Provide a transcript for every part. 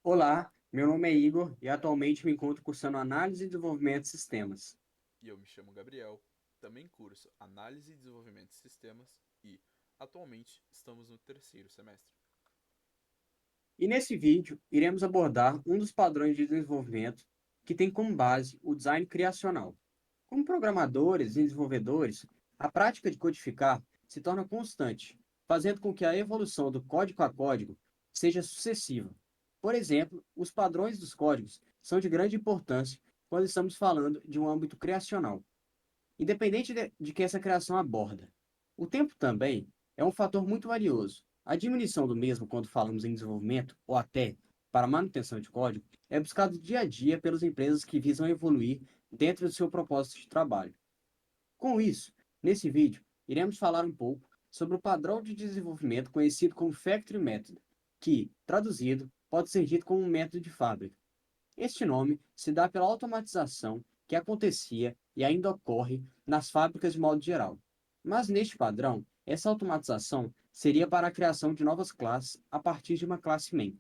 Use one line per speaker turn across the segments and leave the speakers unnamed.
Olá, meu nome é Igor e atualmente me encontro cursando Análise e Desenvolvimento de Sistemas.
E eu me chamo Gabriel, também curso Análise e Desenvolvimento de Sistemas e, atualmente, estamos no terceiro semestre.
E nesse vídeo, iremos abordar um dos padrões de desenvolvimento que tem como base o design criacional. Como programadores e desenvolvedores, a prática de codificar se torna constante, fazendo com que a evolução do código a código seja sucessiva. Por exemplo, os padrões dos códigos são de grande importância quando estamos falando de um âmbito criacional, independente de que essa criação aborda. O tempo também é um fator muito valioso. A diminuição do mesmo quando falamos em desenvolvimento, ou até para manutenção de código, é buscado dia a dia pelas empresas que visam evoluir dentro do seu propósito de trabalho. Com isso, nesse vídeo, iremos falar um pouco sobre o padrão de desenvolvimento conhecido como Factory Method, que, traduzido, pode ser dito como um método de fábrica. Este nome se dá pela automatização que acontecia e ainda ocorre nas fábricas de modo geral. Mas neste padrão, essa automatização seria para a criação de novas classes a partir de uma classe main.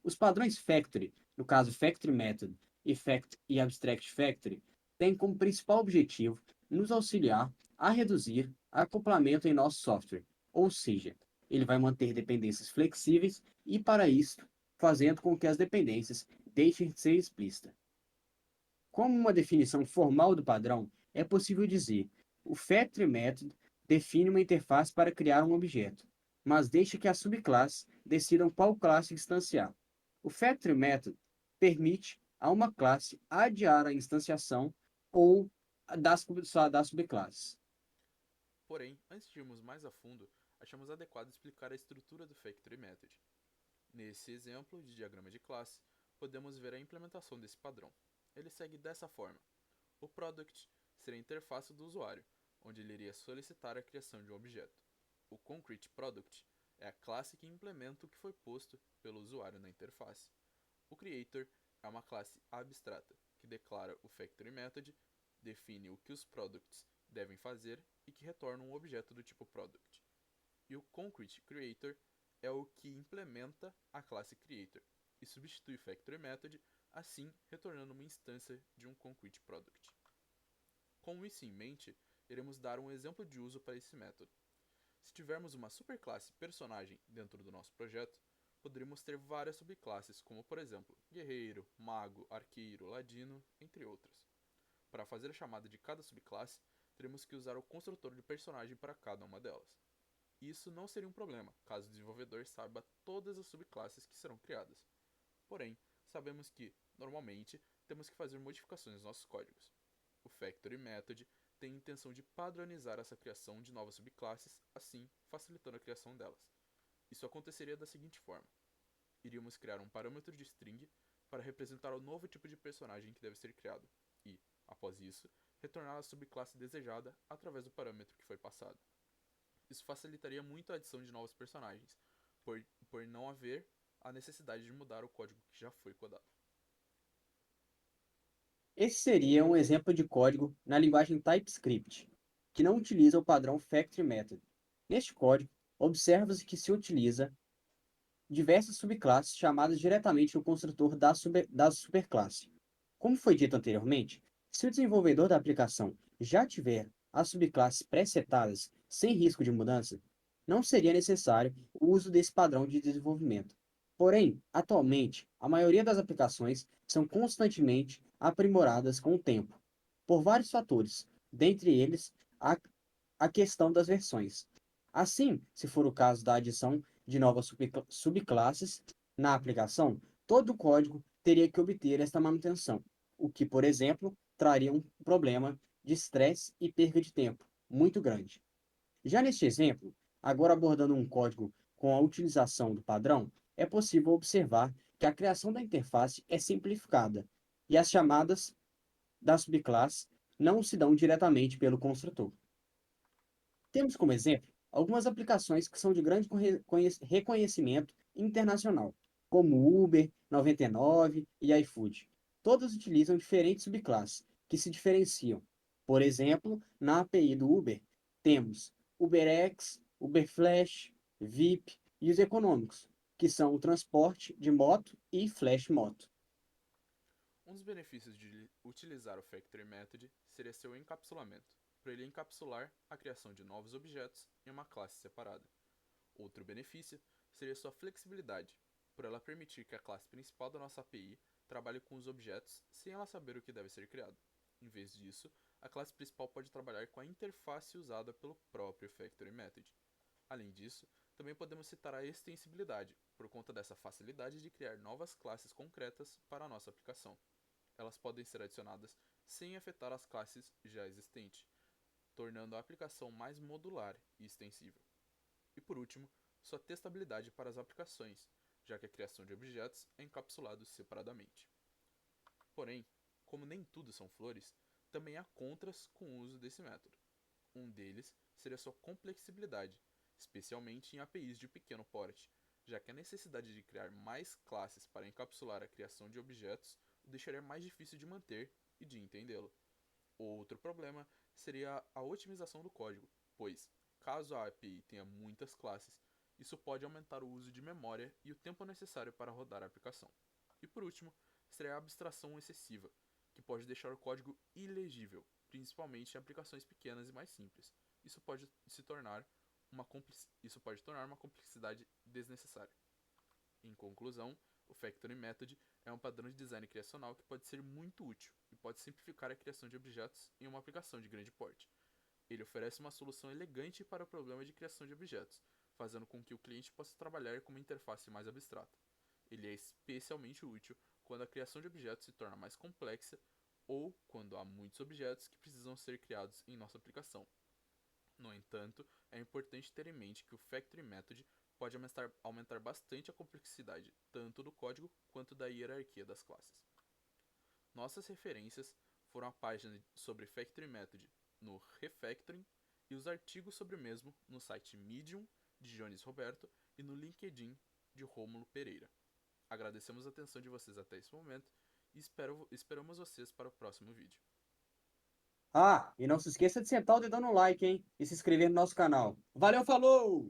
Os padrões Factory, no caso Factory Method e Abstract Factory, têm como principal objetivo nos auxiliar a reduzir acoplamento em nosso software, ou seja, ele vai manter dependências flexíveis e, para isso, fazendo com que as dependências deixem de ser explícitas. Como uma definição formal do padrão, é possível dizer: o Factory Method define uma interface para criar um objeto, mas deixa que as subclasses decidam qual classe instanciar. O Factory Method permite a uma classe adiar a instanciação ou das subclasses.
Porém, antes de irmos mais a fundo, achamos adequado explicar a estrutura do Factory Method. Nesse exemplo de diagrama de classe, podemos ver a implementação desse padrão. Ele segue dessa forma: o Product será a interface do usuário, onde ele iria solicitar a criação de um objeto. O Concrete Product é a classe que implementa o que foi posto pelo usuário na interface. O Creator é uma classe abstrata, que declara o Factory Method, define o que os products devem fazer e que retorna um objeto do tipo Product. E o Concrete Creator é o que implementa a classe Creator e substitui o Factory Method, assim retornando uma instância de um Concrete Product. Com isso em mente, iremos dar um exemplo de uso para esse método. Se tivermos uma superclasse personagem dentro do nosso projeto, poderíamos ter várias subclasses, como por exemplo, guerreiro, mago, arqueiro, ladino, entre outras. Para fazer a chamada de cada subclasse, teremos que usar o construtor de personagem para cada uma delas. Isso não seria um problema, caso o desenvolvedor saiba todas as subclasses que serão criadas. Porém, sabemos que, normalmente, temos que fazer modificações nos nossos códigos. O Factory Method tem a intenção de padronizar essa criação de novas subclasses, assim facilitando a criação delas. Isso aconteceria da seguinte forma: iríamos criar um parâmetro de string para representar o novo tipo de personagem que deve ser criado, e, após isso, retornar a subclasse desejada através do parâmetro que foi passado. Isso facilitaria muito a adição de novos personagens, por não haver a necessidade de mudar o código que já foi codado.
Esse seria um exemplo de código na linguagem TypeScript, que não utiliza o padrão Factory Method. Neste código, observa-se que se utiliza diversas subclasses chamadas diretamente no construtor da superclasse. Como foi dito anteriormente, se o desenvolvedor da aplicação já tiver as subclasses pré-setadas sem risco de mudança, não seria necessário o uso desse padrão de desenvolvimento. Porém, atualmente, a maioria das aplicações são constantemente aprimoradas com o tempo, por vários fatores, dentre eles a, a questão das versões. Assim, se for o caso da adição de novas subclasses na aplicação, todo o código teria que obter esta manutenção, o que, por exemplo, traria um problema de estresse e perda de tempo muito grande. Já neste exemplo, agora abordando um código com a utilização do padrão, é possível observar que a criação da interface é simplificada e as chamadas da subclasse não se dão diretamente pelo construtor. Temos como exemplo algumas aplicações que são de grande reconhecimento internacional, como Uber, 99 e iFood. Todas utilizam diferentes subclasses que se diferenciam. Por exemplo, na API do Uber, temos UberX, UberFlash, VIP e os econômicos, que são o transporte de moto e flash moto.
Um dos benefícios de utilizar o Factory Method seria seu encapsulamento, por ele encapsular a criação de novos objetos em uma classe separada. Outro benefício seria sua flexibilidade, por ela permitir que a classe principal da nossa API trabalhe com os objetos sem ela saber o que deve ser criado. Em vez disso, a classe principal pode trabalhar com a interface usada pelo próprio Factory Method. Além disso, também podemos citar a extensibilidade, por conta dessa facilidade de criar novas classes concretas para a nossa aplicação. Elas podem ser adicionadas sem afetar as classes já existentes, tornando a aplicação mais modular e extensível. E por último, sua testabilidade para as aplicações, já que a criação de objetos é encapsulado separadamente. Porém, como nem tudo são flores, também há contras com o uso desse método. Um deles seria sua complexibilidade, especialmente em APIs de pequeno porte, já que a necessidade de criar mais classes para encapsular a criação de objetos o deixaria mais difícil de manter e de entendê-lo. Outro problema seria a otimização do código, pois, caso a API tenha muitas classes, isso pode aumentar o uso de memória e o tempo necessário para rodar a aplicação. E por último, seria a abstração excessiva, que pode deixar o código ilegível, principalmente em aplicações pequenas e mais simples. Isso pode isso pode tornar uma complexidade desnecessária. Em conclusão, o Factory Method é um padrão de design criacional que pode ser muito útil e pode simplificar a criação de objetos em uma aplicação de grande porte. Ele oferece uma solução elegante para o problema de criação de objetos, fazendo com que o cliente possa trabalhar com uma interface mais abstrata. Ele é especialmente útil quando a criação de objetos se torna mais complexa ou quando há muitos objetos que precisam ser criados em nossa aplicação. No entanto, é importante ter em mente que o Factory Method pode aumentar bastante a complexidade tanto do código quanto da hierarquia das classes. Nossas referências foram a página sobre Factory Method no Refactoring e os artigos sobre o mesmo no site Medium de Jones Roberto e no LinkedIn de Rômulo Pereira. Agradecemos a atenção de vocês até esse momento e esperamos vocês para o próximo vídeo.
Ah, e não se esqueça de sentar o dedão no like, hein? E se inscrever no nosso canal. Valeu, falou!